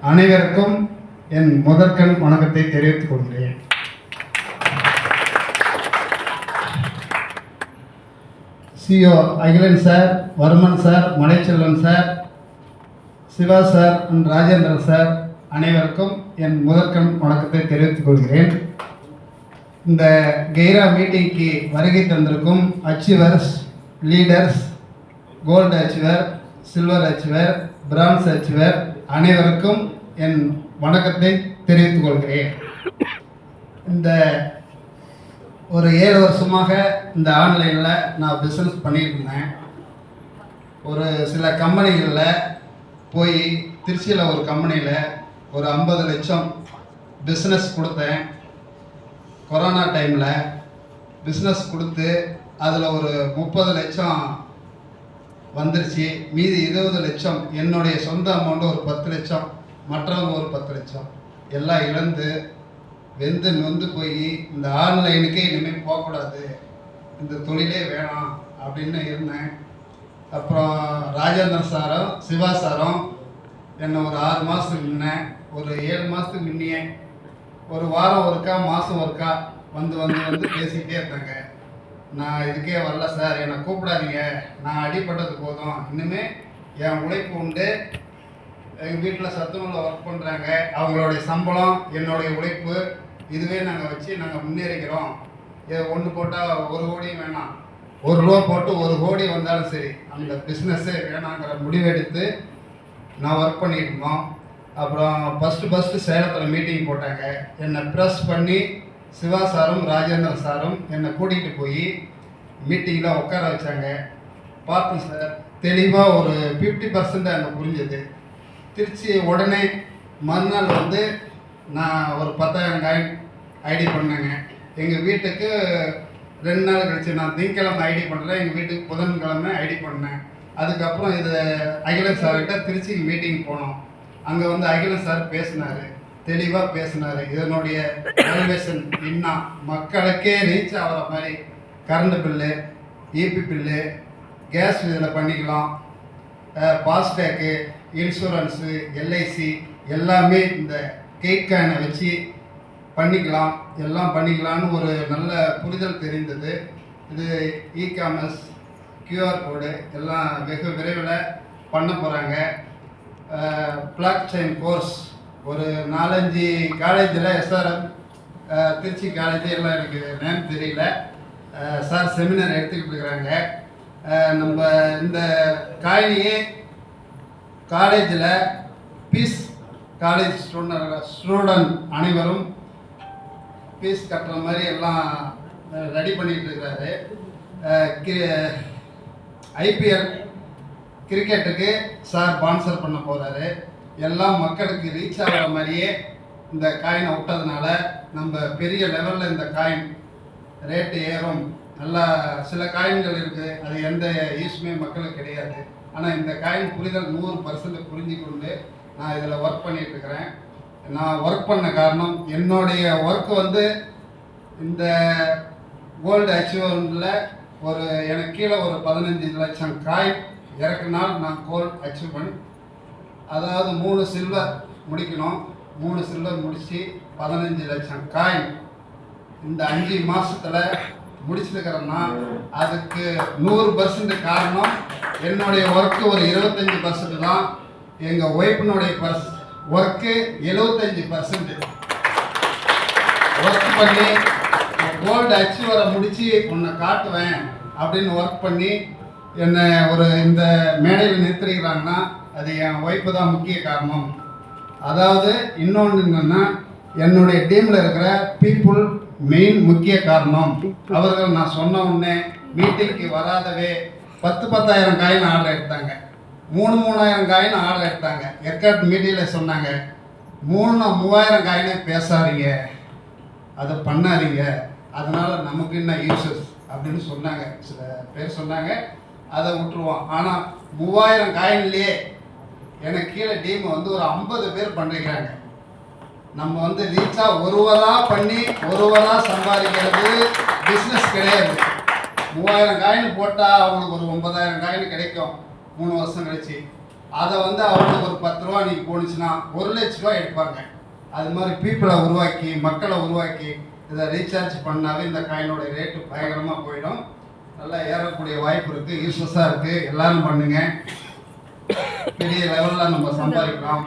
அனைவருக்கும் என் முதற்கண் வணக்கத்தை தெரிவித்துக் கொள்கிறேன். CO Akilan sir, Varman sir, Malaichelvan sir, Siva sir, Rajendran sir அனைவருக்கும் என் முதற்கண் வணக்கத்தை தெரிவித்துக் கொள்கிறேன். இந்த கெய்ரா மீட்டிங்க்கு வருகை தந்திருக்கும் achievers, leaders, gold achiever, silver achiever, bronze achiever அனைவருக்கும் என் வணக்கத்தை தெரிவித்துக் கொள்கிறேன். இந்த ஒரு 7 வருஷமாக இந்த ஆன்லைனில் நான் பிஸ்னஸ் பண்ணிட்டு இருந்தேன். ஒரு சில கம்பெனிகளில் போய் திருச்சியில் ஒரு கம்பெனியில் ஒரு 50 லட்சம் பிஸ்னஸ் கொடுத்தேன். கொரோனா டைமில் பிஸ்னஸ் கொடுத்து அதில் ஒரு 30 லட்சம் வந்துருச்சு. மீதி 20 லட்சம் என்னுடைய சொந்த அமௌண்ட்டு ஒரு 10 லட்சம், மற்றவங்க ஒரு 10 லட்சம் எல்லாம் இழந்து வெந்து நொந்து போய் இந்த ஆன்லைனுக்கே இனிமேல் போகக்கூடாது, இந்த தொழிலே வேணாம் அப்படின்னு இருந்தேன். அப்புறம் ராஜேந்திரன் சாரும் சிவா சாரும் என்னை ஒரு 6 மாதத்துக்கு முன்னே, ஒரு 7 மாதத்துக்கு முன்னையே ஒரு வாரம் ஒருக்கா மாதம் ஒருக்கா வந்து வந்து வந்து பேசிக்கிட்டே இருந்தாங்க. நான் இதுக்கே வரல சார், என்னை கூப்பிடாதீங்க, நான் அடிப்பட்டது போதும், இனிமேல் என் உழைப்பு உண்டு, எங்கள் வீட்டில் சத்துணவில் ஒர்க் பண்ணுறாங்க, அவங்களுடைய சம்பளம் என்னுடைய உழைப்பு இதுவே நாங்கள் வச்சு நாங்கள் முன்னேறிக்கிறோம். ஒன்று போட்டால் 1 கோடியும் வேணாம், 1 ரூபா போட்டு 1 கோடி வந்தாலும் சரி, அந்த பிஸ்னஸ்ஸே வேணாங்கிற முடிவெடுத்து நான் ஒர்க் பண்ணிட்டு இருந்தோம். அப்புறம் ஃபஸ்ட்டு சேலத்தில் மீட்டிங் போட்டாங்க. என்னை ப்ரெஸ் பண்ணி சிவா சாரும் ராஜேந்திரன் சாரும் என்னை கூட்டிகிட்டு போய் மீட்டிங்கில் உட்கார வச்சாங்க. பார்த்தேன் சார், தெளிவாக ஒரு 50% எனக்கு புரிஞ்சது. திருச்சி உடனே மறுநாள் வந்து நான் ஒரு 10,000 காயின் ஐடி பண்ணேங்க. எங்கள் வீட்டுக்கு 2 நாள் கழிச்சு, நான் திங்கக்கிழமை ஐடி பண்ணுறேன், எங்கள் வீட்டுக்கு புதன்கிழமை ஐடி பண்ணேன். அதுக்கப்புறம் இது அகிலன் சார்கிட்ட திருச்சிக்கு மீட்டிங் போனோம். அங்கே வந்து அகிலன் சார் பேசினார், தெளிவாக பேசினார். இதனுடைய வேல்யூவேஷன் என்ன, மக்களுக்கே ரீச் ஆகிற மாதிரி current bill, EB bill, gas இதில் பண்ணிக்கலாம், ஃபாஸ்டேக்கு, இன்சூரன்ஸு, எல்ஐசி எல்லாமே இந்த கேட்காயினை வச்சு பண்ணிக்கலாம், எல்லாம் பண்ணிக்கலான்னு ஒரு நல்ல புரிதல் தெரிந்தது. இது இ-காமர்ஸ், கியூஆர் கோடு எல்லாம் வெகு விரைவில் பண்ண போகிறாங்க. பிளாக் செயின் கோர்ஸ் ஒரு 4-5 காலேஜில், எஸ்ஆர்எம், திருச்சி காலேஜ் எல்லாம் எனக்கு நேம் தெரியல, சார் செமினார் எடுத்துக்கிட்டு இருக்கிறாங்க. நம்ம இந்த காயினியே காலேஜில் பீஸ், காலேஜ் ஸ்டூடெண்ட் அனைவரும் ஃபீஸ் கட்டுற மாதிரி எல்லாம் ரெடி பண்ணிகிட்டு இருக்கிறாரு. ஐபிஎல் கிரிக்கெட்டுக்கு சார் ஸ்பான்சர் பண்ண போகிறாரு. எல்லாம் மக்களுக்கு ரீச் ஆகிற மாதிரியே இந்த காயினை விட்டதுனால நம்ம பெரிய லெவலில் இந்த காயின் ரேட்டு ஏறும். நல்லா சில காயின்கள் இருக்குது, அது எந்த யூஸுமே மக்களுக்கு கிடையாது. ஆனால் இந்த காயின் புரிதல் 100% புரிஞ்சு கொண்டு நான் இதில் ஒர்க் பண்ணிகிட்ருக்கிறேன். நான் ஒர்க் பண்ண காரணம், என்னுடைய ஒர்க்கு வந்து இந்த கோல்டு அச்சீவ்மெண்ட்டில் ஒரு எனக்கு கீழே ஒரு 15 லட்சம் காயின் இறக்குனால் நான் கோல்டு அச்சீவ்மெண்ட். அதாவது 3 சில்வர் முடிக்கணும், 3 சில்வர் முடித்து 15 லட்சம் காயின் இந்த 5 மாதத்தில் முடிச்சிருக்கிறேன்னா அதுக்கு 100% காரணம் என்னுடைய ஒர்க்கு ஒரு 25% தான். எங்கள் ஒய்ஃபினுடைய ஒர்க்கு 75% ஒர்க் பண்ணி கோல்டு அச்சீவரை முடித்து உன்னை காட்டுவேன் அப்படின்னு ஒர்க் பண்ணி என்னை ஒரு இந்த மேடையில் நிறுத்திருக்கிறாங்கன்னா அது என் ஒய்ஃபு தான் முக்கிய காரணம். அதாவது இன்னொன்று என்னென்னா, என்னுடைய டீமில் இருக்கிற பீப்புள் மெயின் முக்கிய காரணம். அவர்கள் நான் சொன்ன உடனே மீட்டிங்க்கு வராதவே 10,000 காயின் ஆர்டர் எடுத்தாங்க, 3,000 காயின் ஆர்டர் எடுத்தாங்க. எக்கட் மீட்டிங்கில் சொன்னாங்க, 3,000 காயினே பேசாதீங்க, அதை பண்ணாதீங்க, அதனால் நமக்கு என்ன யூசஸ் அப்படின்னு சொன்னாங்க. சில பேர் சொன்னாங்க, அதை விட்டுருவோம். ஆனால் 3,000 காயின்லேயே எனக்கு கீழே டீம் வந்து ஒரு 50 பேர் பண்ணிக்கிறாங்க. நம்ம வந்து ரீச்சாக ஒருவராக பண்ணி ஒருவராக சம்பாதிக்கிறது பிஸ்னஸ் கிடையாது. 3,000 காயின் போட்டால் அவங்களுக்கு ஒரு 9,000 காயின் கிடைக்கும் 3 வருஷம் கழிச்சு. அதை வந்து அவங்களுக்கு ஒரு 10 ரூபா நீ போணுச்சுன்னா 1 லட்ச ரூபா எடுப்பாங்க. அது மாதிரி பீப்புளை உருவாக்கி, மக்களை உருவாக்கி இதை ரீசார்ஜ் பண்ணாவே இந்த காயினோட ரேட்டு பயங்கரமாக போயிடும். நல்லா ஏறக்கூடிய வாய்ப்பு இருக்குது, யூஸ்வஸாக இருக்குது. எல்லாரும் பண்ணுங்க, பெரிய லெவலில் நம்ம சம்பாதிக்கலாம்.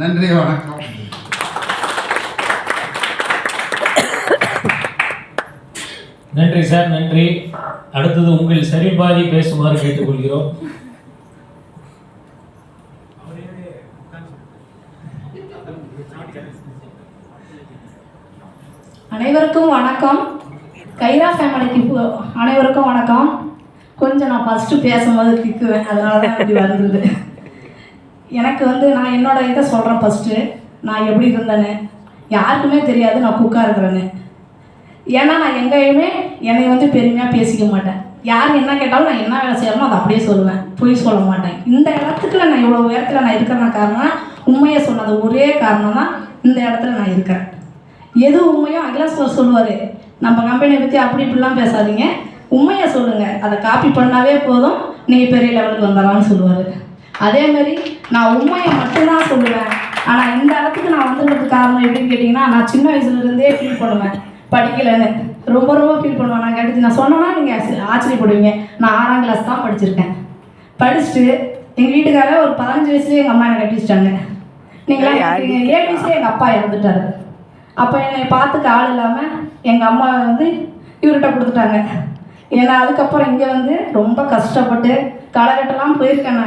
நன்றி, வணக்கம். நன்றி சார், நன்றி. அடுத்தது உங்கள் சரிபாதி பேசுமாறு கேட்டுக்கொள்கிறோம். அனைவருக்கும் வணக்கம். கைரா ஃபேமிலிக்கு அனைவருக்கும் வணக்கம். கொஞ்சம் நான் ஃபஸ்ட்டு பேசும்போது திக்குவேன், அதனால தான் இப்படி வந்தது. எனக்கு வந்து நான் என்னோட இதை சொல்கிறேன். ஃபஸ்ட்டு நான் எப்படி இருந்தேன்னு யாருக்குமே தெரியாது. நான் குக்காக இருக்கிறேன்னு. ஏன்னா நான் எங்கேயுமே என்னை வந்து பெருமையாக பேசிக்க மாட்டேன். யார் என்ன கேட்டாலும் நான் என்ன வேலை செய்யணுமோ அதை அப்படியே சொல்லுவேன், பொய் சொல்ல மாட்டேன். இந்த இடத்துக்குள்ள நான் இவ்வளோ உயரத்தில் நான் இருக்கிறேன் காரணம் உண்மையை சொன்னது ஒரே காரணம் தான் இந்த இடத்துல நான் இருக்கிறேன். எது உண்மையோ அகிலாஷ் சார் சொல்லுவார், நம்ம கம்பெனியை பற்றி அப்படி இப்படிலாம் பேசாதீங்க, உண்மையை சொல்லுங்கள், அதை காப்பி பண்ணாவே போதும் நீங்கள் பெரிய லெவலுக்கு வந்துடலாம்னு சொல்லுவார். அதேமாரி நான் உண்மையை மட்டும்தான் சொல்லுவேன். ஆனால் இந்த இடத்துக்கு நான் வந்துடுறதுக்கு காரணம் எப்படின்னு கேட்டிங்கன்னா, நான் சின்ன வயசுலேருந்தே ஃபீல் பண்ணுவேன் படிக்கலைன்னு. ரொம்ப ரொம்ப ஃபீல் பண்ணுவேன். நான் கேட்டு நான் சொன்னேன்னா நீங்கள் ஆச்சரியப்படுவீங்க. நான் 6ஆம் கிளாஸ் தான் படிச்சிருக்கேன். படிச்சுட்டு எங்கள் வீட்டுக்காரர் ஒரு 15 வயசுலேயே எங்கள் அம்மா என்னை கட்டி வச்சிட்டாங்க. நீங்களாம் 7 வயசுலேயே எங்கள் அப்பா இறந்துட்டார். அப்போ என்னை பார்த்துக்க ஆள் இல்லாமல் எங்கள் அம்மா வந்து இவர்கிட்ட கொடுத்துட்டாங்க. ஏன்னா அதுக்கப்புறம் இங்கே வந்து ரொம்ப கஷ்டப்பட்டு காலகட்டம்லாம் போயிருக்கேன்.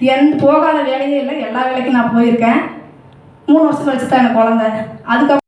நான் போகாத வேலையே இல்லை, எல்லா வேலைக்கும் நான் போயிருக்கேன். 3 வருஷம் கழிச்சு தான் எனக்கு குழந்தை. அதுக்கப்புறம்